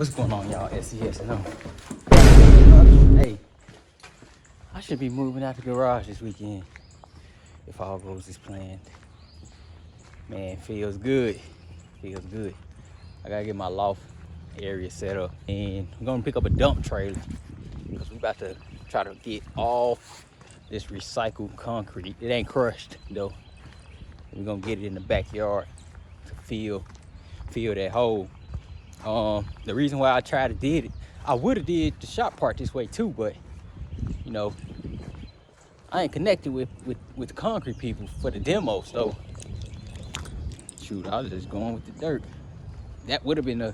What's going on, y'all? SES and hey, I should be moving out the garage this weekend if all goes as planned. Man, feels good. Feels good. I gotta get my loft area set up, and I'm gonna pick up a dump trailer because we about to try to get all this recycled concrete. It ain't crushed though. We're gonna get it in the backyard to fill that hole. The reason why I tried to did it, I would have did the shop part this way too, but you know, I ain't connected with the concrete people for the demo, so shoot, I was just going with the dirt. That would have been a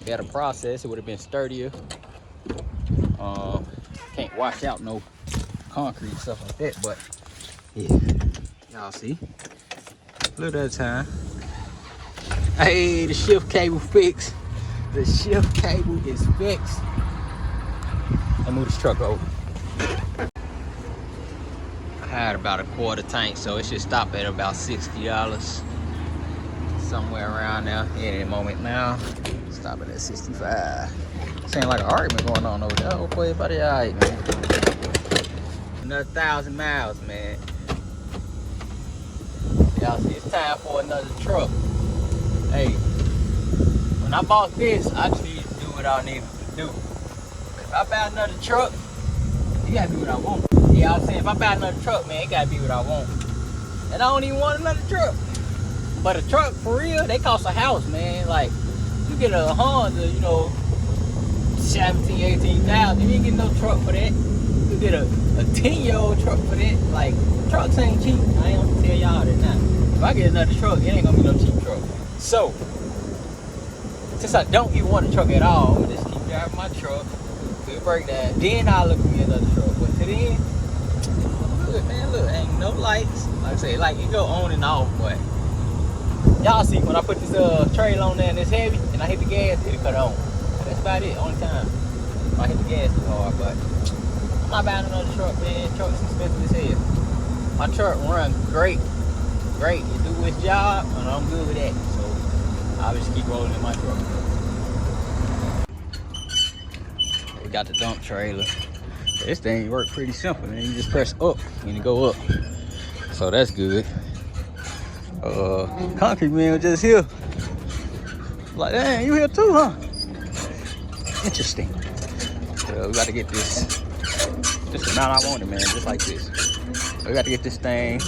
better process. It would have been sturdier. Can't wash out no concrete and stuff like that, but yeah, y'all see, a little at a time. Hey, the shift cable fixed. The shift cable is fixed. I'll move this truck over. I had about a quarter tank, so it should stop at about $60. Somewhere around there. Any moment now. Stop it at 65. Seems like an argument going on over there. Hopefully everybody alright, man. Another 1,000 miles, man. Y'all see, it's time for another truck. Hey, when I bought this, I just needed to do what I needed to do. If I buy another truck, it gotta be what I want. Yeah, I'm saying, if I buy another truck, man, it gotta be what I want. And I don't even want another truck. But a truck, for real, they cost a house, man. Like, you get a Honda, you know, 17, 18,000. You ain't get no truck for that. You get a 10-year-old truck for that. Like, trucks ain't cheap. I ain't gonna tell y'all that now. If I get another truck, it ain't gonna be no cheap truck. So, since I don't even want a truck at all, I'm gonna just keep driving my truck. Good break that. Then I'll look for me another truck. But to then, look, man, look, ain't no lights. Like I say, like, it go on and off, but y'all see when I put this trailer on there and it's heavy and I hit the gas, it'll cut on. That's about it, only time. If I hit the gas too hard, but I'm not buying another truck, man. Truck's expensive as hell. My truck run great. Great. It do its job and I'm good with that. So I'll just keep rolling in my truck. We got the dump trailer. This thing works pretty simple, man. You just press up and it go up. So that's good. Concrete man just here. Like, dang, you here too, huh? Interesting. So we got to get this amount I wanted, man, just like this. So we got to get this thing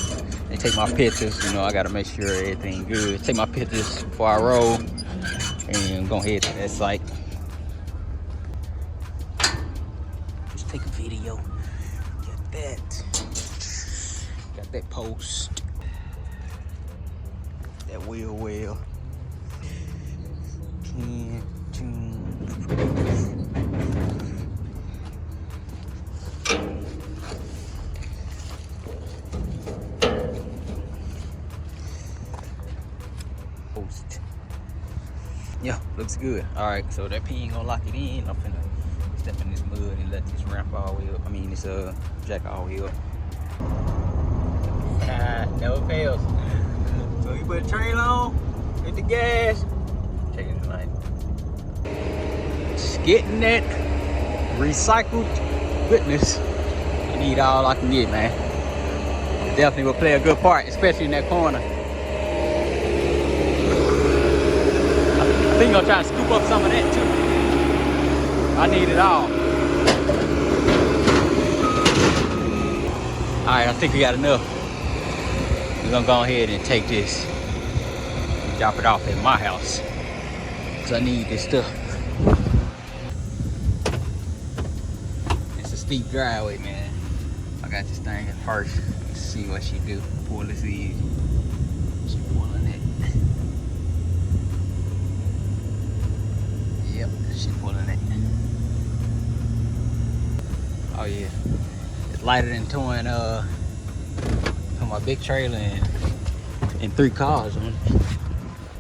and take my pictures. You know, I got to make sure everything good. Take my pictures before I roll and go ahead to that site. Just take a video. Got that. Got that post. That wheel well. 10, 2. Post. Yeah, looks good. All right, so that pin gonna lock it in. I'm finna step in this mud and let this ramp all the way up. I mean, this jack all the way up. Never fails. So you put the trailer on, hit the gas, check it tonight. Just getting that recycled goodness. I need all I can get, man. Definitely will play a good part, especially in that corner. I think I'm gonna try to scoop up some of that too. I need it all. All right, I think we got enough. We're gonna go ahead and take this and drop it off at my house because I need this stuff. It's a steep driveway, man. I got this thing at first. Let's see what she do. Pull this easy. She pulling it. Yep, she pulling it. Oh yeah, it's lighter than towing my big trailer and 3 cars on it.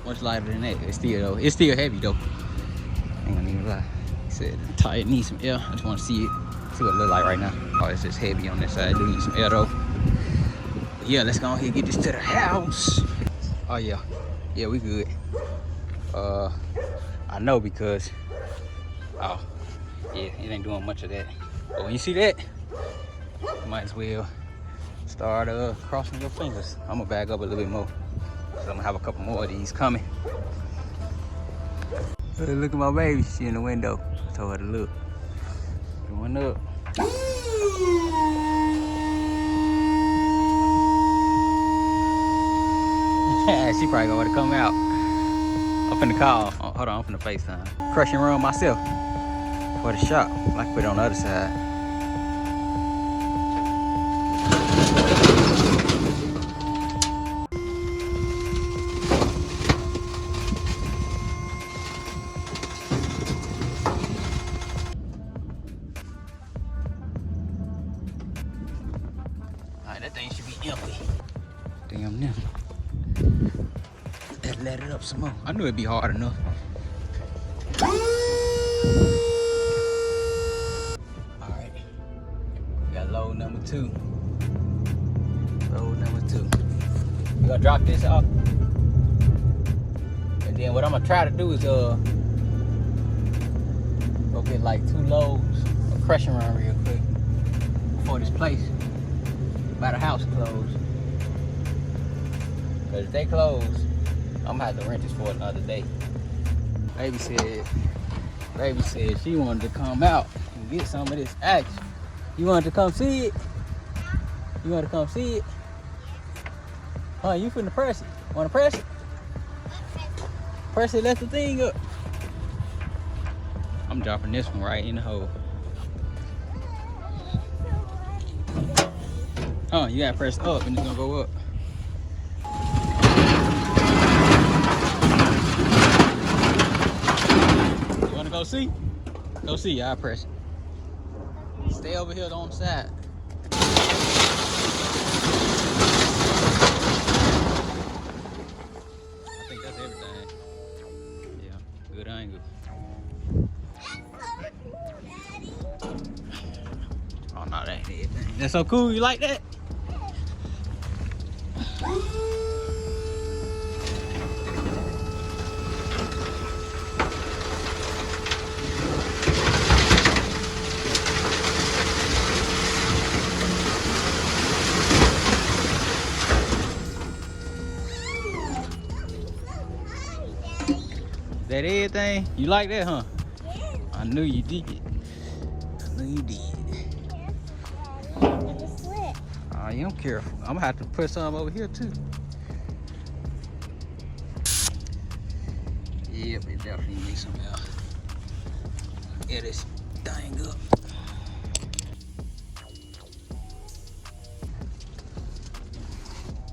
Much lighter than that. It's still heavy though. I ain't gonna even lie. He said the tire needs some air. I just want to see what it look like right now. Oh, it's just heavy on this side. It do need some air though. But yeah, let's go ahead and get this to the house. Oh yeah, we good. I know because Oh, yeah, it ain't doing much of that. But when you see that, you might as well start crossing your fingers. I'm gonna bag up a little bit more. So I'm gonna have a couple more of these coming. Hey, look at my baby, she in the window. I told her to look. Going up. She probably gonna come out. I'm finna call. Oh, hold on, I'm finna FaceTime. Crushing room myself for the shop. I can put it on the other side. Alright, that thing should be empty. Damn them. Let's let it up some more. I knew it'd be hard enough. Alright. We got load number 2. Load number 2. We're gonna drop this off. And then what I'm gonna try to do is go get like 2 loads of crushing run real quick before this place by the house closed. Cause if they close, I'm gonna have to rent this for another day. Baby said she wanted to come out and get some of this action. You wanted to come see it? You want to come see it? Oh, you finna press it. Wanna press it? Press it, let the thing up. I'm dropping this one right in the hole. Oh, you gotta press up and it's gonna go up. You wanna go see? Go see, I'll press it. Stay over here on the side. I think that's everything. Yeah, good angle. Oh no, that ain't everything. That's so cool, you like that? That everything? You like that, huh? Yeah. I knew you did. I knew you did. Oh, you don't care. I'm gonna have to put some over here too. Yep, it definitely needs some help. Get this thing up.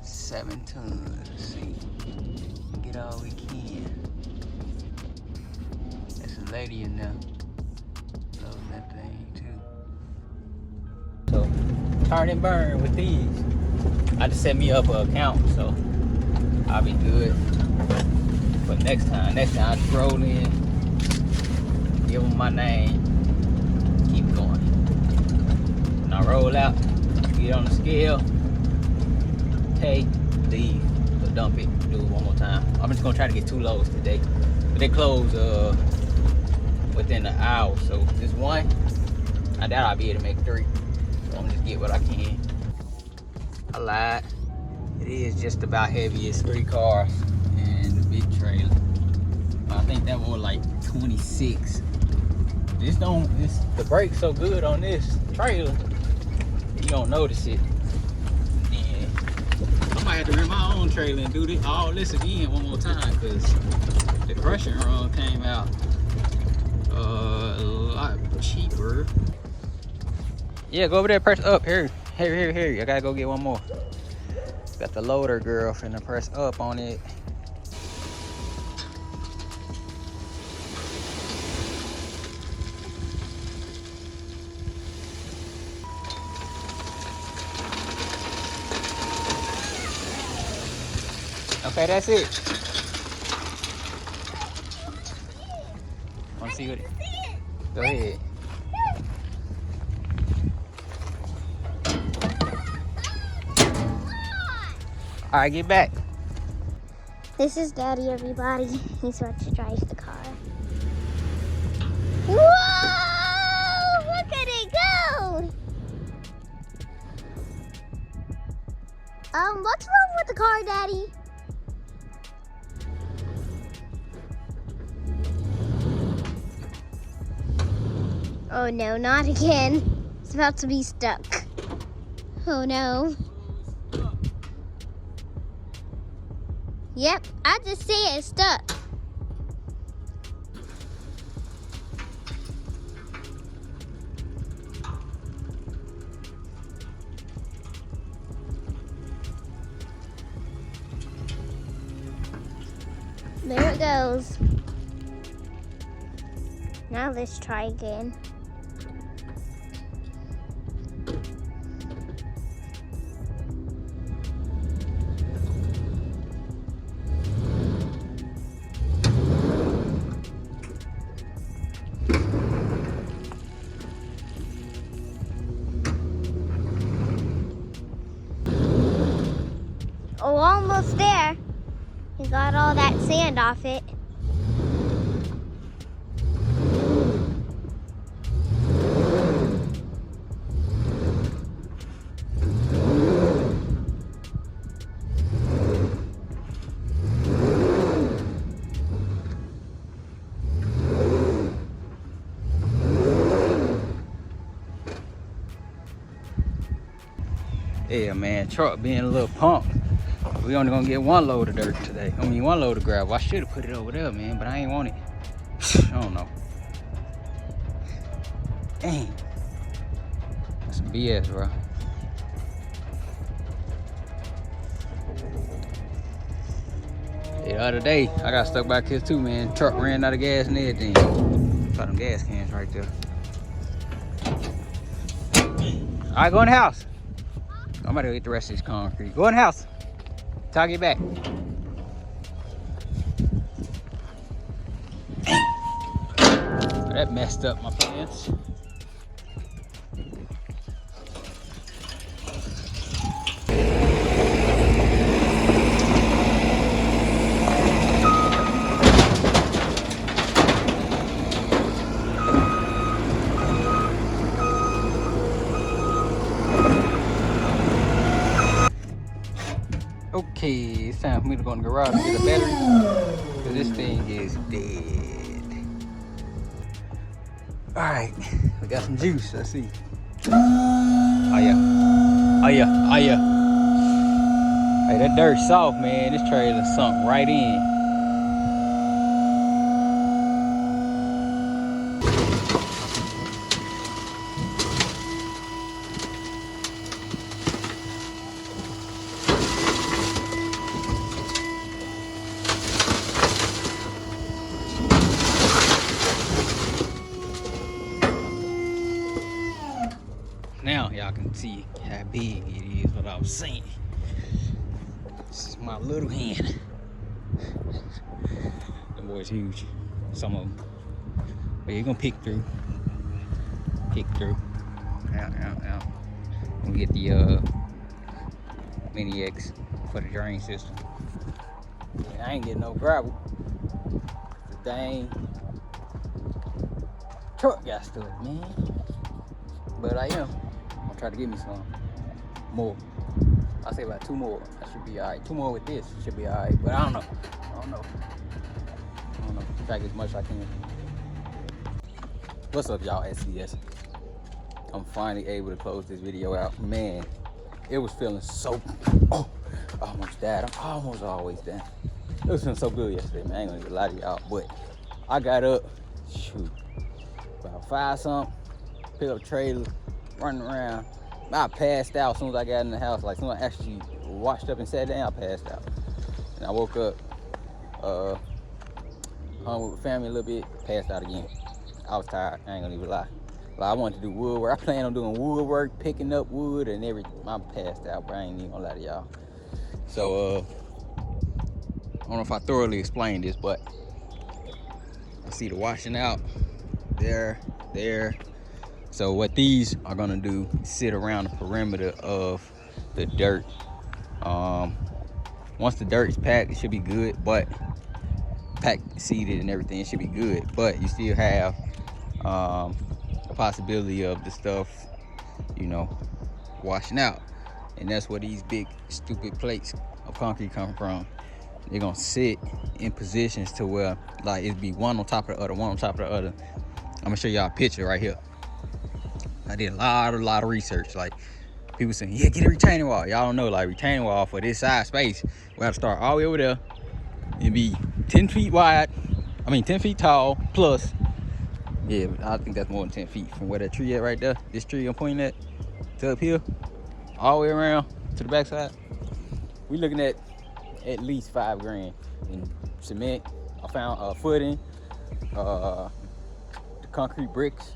Seven tons. Let's see. Get all we can. There's a lady in there. Loading that thing too. So, turn and burn with these. I just set me up an account, so I'll be good. But next time I just roll in, give them my name, keep going. When I roll out, get on the scale, pay, leave, or dump it, do it one more time. I'm just gonna try to get 2 loads today. But they close within an hour, so this one, I doubt I'll be able to make 3. So I'm gonna just get what I can. I lied. It is just about heavy as 3 cars and the big trailer. I think that was like 26. The brake's so good on this trailer, you don't notice it. And I might have to rent my own trailer and do all this again one more time, because the crushing run came out a lot cheaper. Yeah, go over there, press up. Here. I gotta go get one more. Got the loader girl finna press up on it. Okay, that's it. Wanna see what it? Go ahead. All right, get back. This is Daddy, everybody. He's what drives the car. Whoa! Look at it go! What's wrong with the car, Daddy? Oh no, not again. It's about to be stuck. Oh no. Yep, I just say it's stuck. There it goes. Now let's try again. Oh, almost there. He got all that sand off it. Yeah, man, truck being a little punk. We only gonna get one load of dirt today. I mean, one load of gravel. I should have put it over there, man, but I ain't want it. I don't know. Dang. That's some BS, bro. The other day, I got stuck back here too, man. Truck ran out of gas and everything. Got them gas cans right there. All right, go in the house. I'm about to go get the rest of this concrete. Go in the house. Till I get back. That messed up my plans. Okay, it's time for me to go in the garage and get a battery, because this thing is dead. All right, we got some juice. Let's see. Oh yeah, oh yeah, oh yeah. Hey, that dirt's soft, man. This trailer sunk right in. Now y'all can see how big it is, what I was saying. This is my little hand. The boy's huge, some of them. But you're gonna pick through. Pick through. Out. I'm gonna get the Mini X for the drain system. And I ain't getting no gravel. The dang truck got stuck, man. But I am. I'll try to get me some more. I'll say about 2 more. I should be alright. 2 more with this should be alright. But I don't know. Try to get as much as I can. What's up, y'all? SCS. I'm finally able to close this video out. Man, it was feeling so. Oh, I almost died. I'm almost always down. It was feeling so good yesterday, man. I ain't gonna even lie to y'all. But I got up, shoot, about 5 something. Pick up trailer, running around. I passed out as soon as I got in the house. Like, as soon as I actually washed up and sat down, I passed out. And I woke up, hung with family a little bit, passed out again. I was tired, I ain't gonna even lie. Like, I wanted to do woodwork. I planned on doing woodwork, picking up wood and everything. I passed out, but I ain't even gonna lie to y'all. So, I don't know if I thoroughly explained this, but I see the washing out there. So what these are gonna do is sit around the perimeter of the dirt. Once the dirt is packed, it should be good, but packed, seeded and everything, it should be good. But you still have a possibility of the stuff, you know, washing out. And that's where these big stupid plates of concrete come from. They're gonna sit in positions to where like it'd be one on top of the other, one on top of the other. I'm gonna show y'all a picture right here. I did a lot of research. Like people saying, yeah, get a retaining wall. Y'all don't know, like retaining wall for this size space, we have to start all the way over there and be 10 feet wide. I mean 10 feet tall plus. Yeah, I think that's more than 10 feet from where that tree at right there. This tree I'm pointing at to up here, all the way around to the backside. We looking at least $5 grand in cement. I found a footing, the concrete bricks,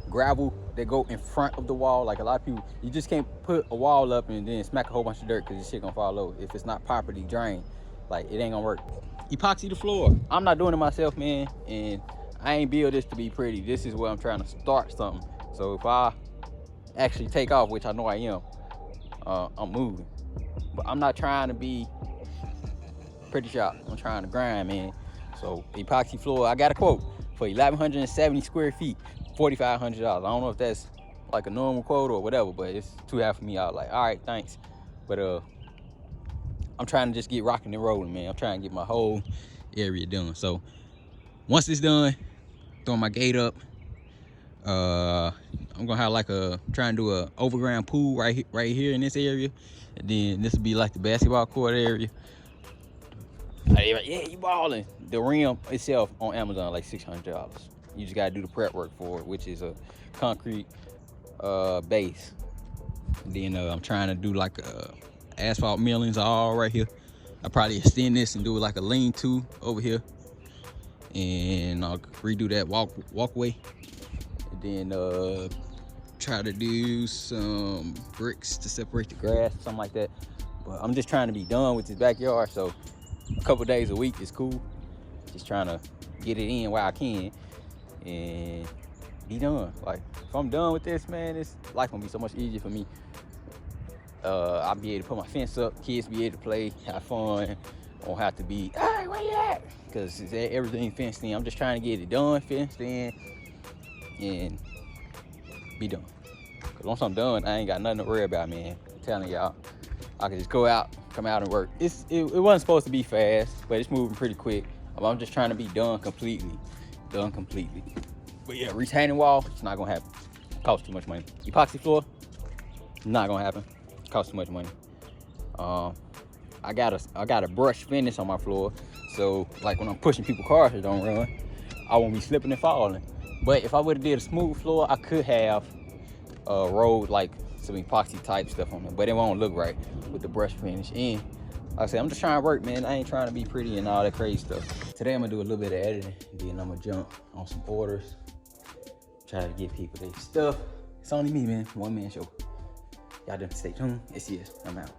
gravel that go in front of the wall. Like a lot of people, you just can't put a wall up and then smack a whole bunch of dirt because this shit gonna fall over if it's not properly drained. Like it ain't gonna work. Epoxy the floor. I'm not doing it myself, man, and I ain't build this to be pretty. This is where I'm trying to start something. So if I actually take off, which I know I am, I'm moving. But I'm not trying to be pretty shop. I'm trying to grind, man. So epoxy floor, I got a quote for 1,170 square feet, $4,500. I don't know if that's like a normal quote or whatever, but it's too half for me. I was like, all right, thanks. But I'm trying to just get rocking and rolling, man. I'm trying to get my whole area done. So once it's done, throwing my gate up, I'm gonna have like try and do a overground pool right here in this area, and then this will be like the basketball court area. Yeah, you balling. The rim itself on Amazon like $600. You just gotta do the prep work for it, which is a concrete base. And then I'm trying to do like asphalt millings all right here. I probably extend this and do like a lean-to over here, and I'll redo that walkway. And then try to do some bricks to separate the grass, something like that. But I'm just trying to be done with this backyard, so a couple days a week is cool. Just trying to get it in while I can and be done. Like if I'm done with this, man, this life gonna be so much easier for me. I'll be able to put my fence up, kids be able to play, have fun. Won't have to be, hey, where you at? Because everything fenced in. I'm just trying to get it done, fenced in, and be done. Because once I'm done, I ain't got nothing to worry about, man. I'm telling y'all, I can just go out, come out and work. It wasn't supposed to be fast, but it's moving pretty quick. I'm just trying to be done completely. But yeah, retaining wall, it's not gonna happen. Costs too much money. Epoxy floor, not gonna happen. Costs too much money. I got a brush finish on my floor, so like when I'm pushing people's cars that don't run, I won't be slipping and falling. But if I would have did a smooth floor, I could have rolled like some epoxy type stuff on it, but it won't look right with the brush finish. And like I said, I'm just trying to work, man. I ain't trying to be pretty and all that crazy stuff. Today I'm gonna do a little bit of editing, then I'm gonna jump on some orders, try to get people their stuff. It's only me, man. One man show. Y'all done stay tuned. It's yes. I'm out.